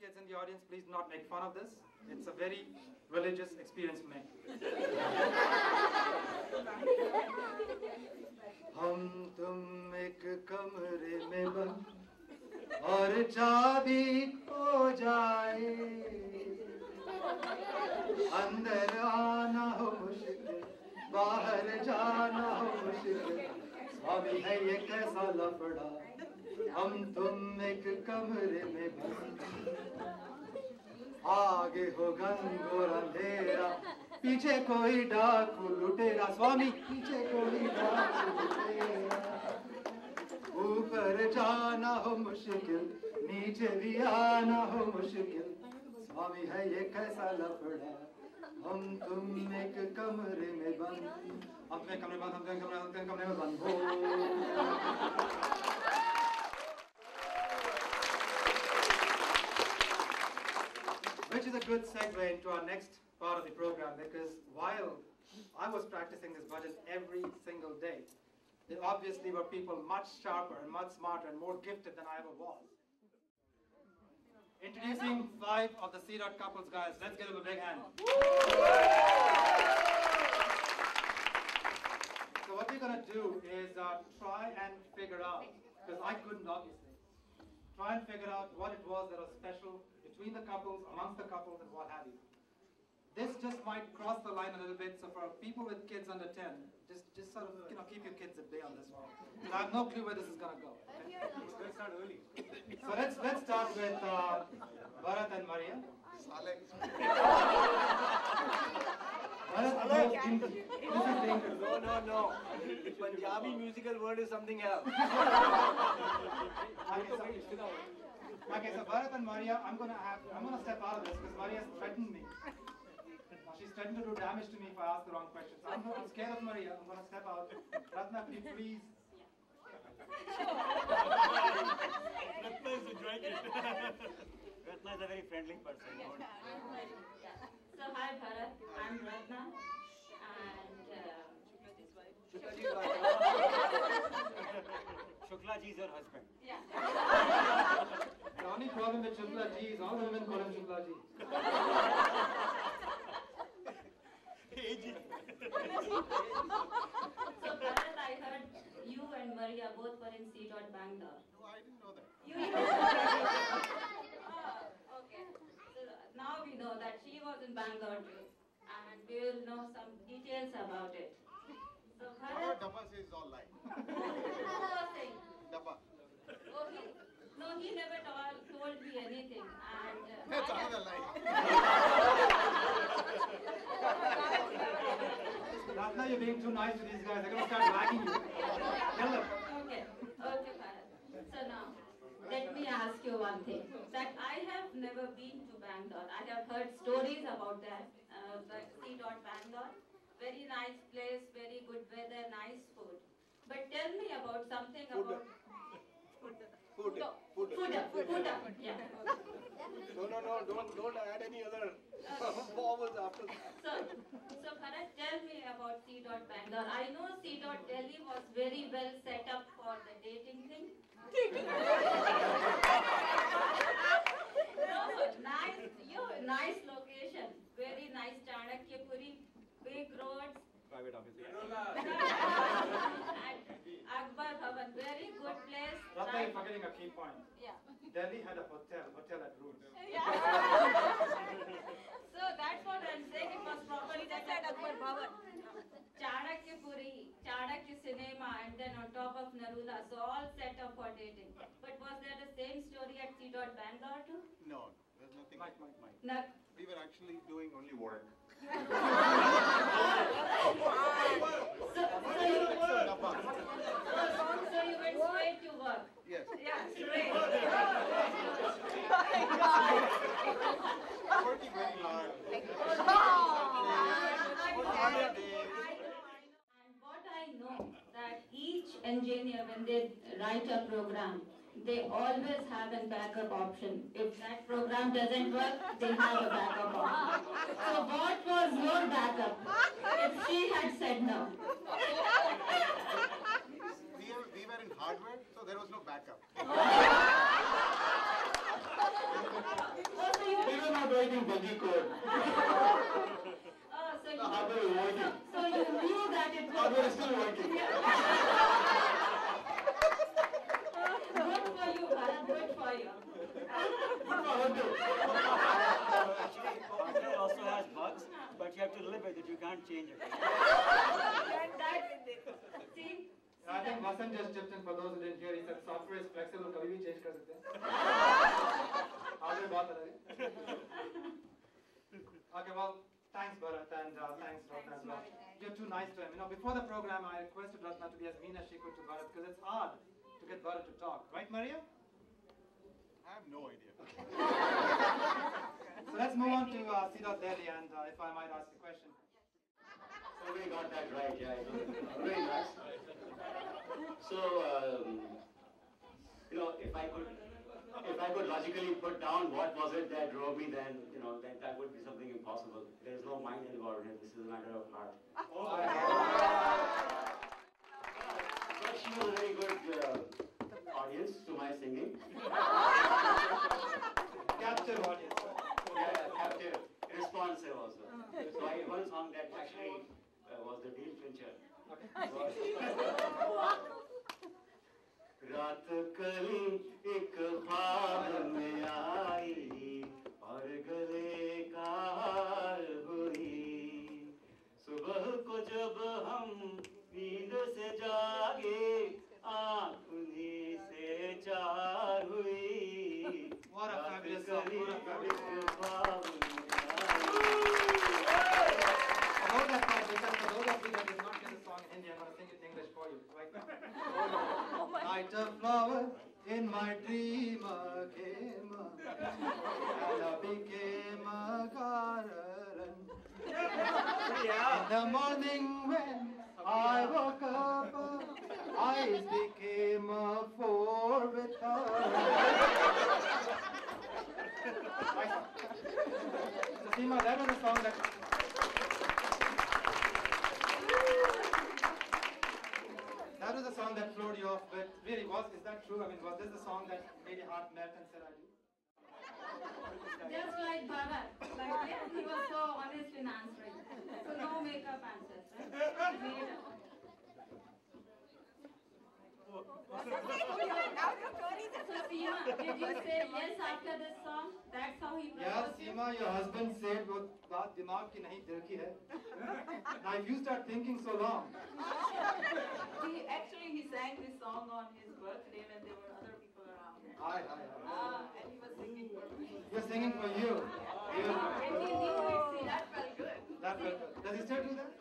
kids in the audience, please do not make fun of this. It's a very religious experience for me. हम तुम एक कमरे में बंद और चाबी खो जाए, अंदर आना हो मुश्किल, बाहर जाना हो मुश्किल, स्वामी है ये कैसा लफड़ा, हम तुम एक कमरे में बंद, आगे हो घनघोर अंधेरा, पीछे कोई डाकू लुटेरा, स्वामी पीछे कोई डाकू लुटेरा, ऊपर जाना हो मुश्किल, नीचे भी आना हो मुश्किल, स्वामी है ये कैसा लफड़ा, हम तुम एक कमरे में बंद, हम तुम्हें कमरे में बंद, हम तुम्हें कमरे में बंद हो। Which is a good segue into our next part of the program, because while I was practicing this bhajan every single day, there obviously were people much sharper and much smarter and more gifted than I ever was. Introducing 5 of the C-Dot couples, guys. Let's give them a big hand. So what we're going to do is try and figure out, because I couldn't obviously, try and figure out what it was that was special between the couples, amongst the couples, and what have you. This just might cross the line a little bit, so for people with kids under 10, just sort of keep your kids at bay on this one. So I have no clue where this is going to go. Okay? Let's start early. So let's start with Bharat and Maria. No. Punjabi musical word is something else. Okay, so Bharat and Maria, I'm gonna step out of this because Maria's threatened me. She's threatened to do damage to me if I ask the wrong questions. So I'm scared of Maria. I'm gonna step out. Ratna, could you please? Ratna is a joy kid. Ratna is a very friendly person. So hi Bharat, I'm Ratna and Shukla ji is your husband. yeah. The only problem with Shukla ji is all the women call him Shukla ji. Hey ji. So Bharat, I heard you and Maria both were in C-Dot Bangalore. No, I didn't know that. You oh, okay. So now we know that she was in Bangalore too, and we will know some details about it. So Whatever Bharat, Dabba says is all lie. who was saying? Dabba. Oh, he never told me anything, and That's another lie. Ratna, you're being too nice to these guys. They're gonna start wagging you. Tell them. Okay, Bharat. So now, let me ask you one thing. That I have never been to Bangalore. I have heard stories about that. The C-Dot Bangalore. Very nice place, very good weather, nice food. But tell me about something about... Food. Yeah. No, don't add any other vowels after that. So Bharat, tell me about C-Dot Bangalore. I know C-Dot Delhi was very well set up for the dating thing. No, nice location. Very nice Chanakyapuri, big roads. Private office. And Akbar Bhavan, very good place. Ratna, you're forgetting a key point. Yeah. Delhi had a hotel at roots. So that's what I'm saying. It was properly set at Akbar Bhavan. Chanakyapuri, Chanakya Cinema, and then on top of Narula. So all set up for dating. But was there the same story at C-Dot Bangalore too? No, there's nothing. Mike. No. We were actually doing only work. So you went straight to work? Yes. Yeah, straight. Working very hard. And what I know, that each engineer, when they write a program, they always have a backup option. If that program doesn't work, they have a backup option. So what was your backup if she had said no? We were in hardware, so there was no backup. code. So The hardware is working. so you knew that it was. Hardware is still working. Good for you, Bharat. Good for you. Good for her too. Actually, hardware also has bugs, but you have to live with it. You can't change it. See? I think Vasant just chipped in for those who didn't hear. He said software is flexible, कभी भी change कर सकते हैं. आगे बात अलग है. Okay, well, thanks Bharat and thanks Ratna as well. You're too nice to him. You know, before the program, I requested Ratna to be as mean as she could to Bharat because it's hard to get Bharat to talk, right, Maria? I have no idea. So let's move on to Siddharth Delhi, and if I might ask a question. So we got that right, yeah. It was very nice. So, you know, if I could logically put down what was it that drove me, then, you know, then that would be something impossible. There is no mind involved here. This is a matter of heart. But she was a very good audience to my singing. Captive audience. Yeah, captive, responsive also. So I had one song that actually was the deal clincher. रात कली एक ख्वाब में आई और गले का हार हुई सुबह को जब हम नींद से जागे आँख उन्हीं से चार हुई What a fabulous song, रात what a कली fabulous एक ख्वाब में Hold that thought, because for those of you that did not get the song in Hindi, I'm going to sing it in English for you right now. Night a flower in my dream came, and I became a garden. In the morning when I woke up, eyes became four with her. So Seema, that was a song that was a song that floored you off, but really, is that true? I mean, was this the song that made your heart melt and said, I do? Just like Bharat. Like, yeah, he was so honest in answering. So no makeup answers, right? Made up. So Seema, did you say yes after this song? That's how he Yeah, proposed you? Seema, your husband said वो बात दिमाग की नहीं दिल की है. Now if you start thinking so long, He sang this song on his birthday when there were other people around. hi. And he was singing for me. You're singing for you. And he knew it, see, that felt good. That felt good. Does he still do that?